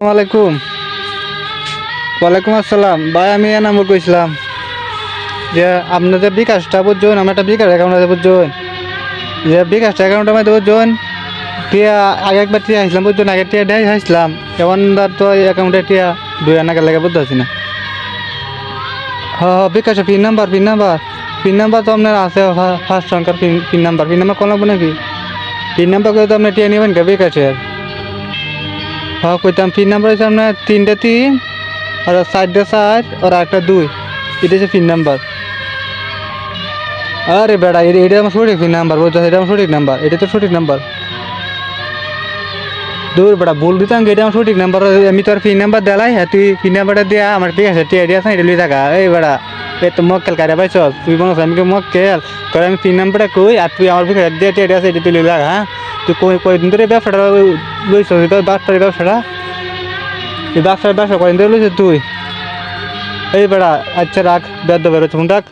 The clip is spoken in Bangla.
ওয়ালাইকুম। ওয়ালাইকুম আসসালাম ভাই, আমি এনামুল কইছিলাম যে আপনাদের বিকাশটা বুঝছেন, আমার একটা বিকাশ অ্যাকাউন্ট আছে বুঝছেন, যে বিকাশটা অ্যাকাউন্টের মধ্যে বুঝছেন টিয়া আগে একবার টিয়া আসলাম বুঝছেন, আগে টিয়া দেয় আসলাম, এমন তো অ্যাকাউন্টে টিয়া 2 আনা লাগে বুঝতে পারছি না। বিকাশে পিন নাম্বার তো আপনার আছে, ফার্স্ট সংখ্যার পিন নাম্বার কোন লাগবে নাকি? পিন নাম্বার করে তো আপনি টিয়া নেবেন কে বিকাশের? কইতাম পিন নাম্বার হচ্ছে আপনার 3টা 3 আর 4টা 4 আর 1টা 2, এটা হচ্ছে পিন নাম্বার। আরে বেড়া, এটা আমার সঠিক পিন নাম্বার বলতে, এটা আমার সঠিক নাম্বার, এটা তো সঠিক নাম্বার। দূর বেড়া, ভুল দিতাম, এটা আমার সঠিক নাম্বার। আমি তোর পিন নাম্বার দেলাই, হ্যাঁ তুই পিন নাম্বারটা দিয়া আমার ঠিক আছে টিয়া দিয়া আছে, এটা লুই থাকা। এই বেড়া, এ তো মক্কেল কারে পাইছ তুই, মনে আমি মক্কেল তোর, আমি পিন নাম্বারটা কই আর তুই আমার পিছনে দিয়ে টিয়া দিয়া আছে, এটা তুই লুই থাকা। হ্যাঁ তুই কয়দিন ধরে ব্যবসাটা লইছ, ব্যবসাটা এই ব্যবসা কয়দিন ধরে লইছ তুই? এই বেড়া, আচ্ছা রাখ, বেদ বেরোচ্ছে ফোন রাখ।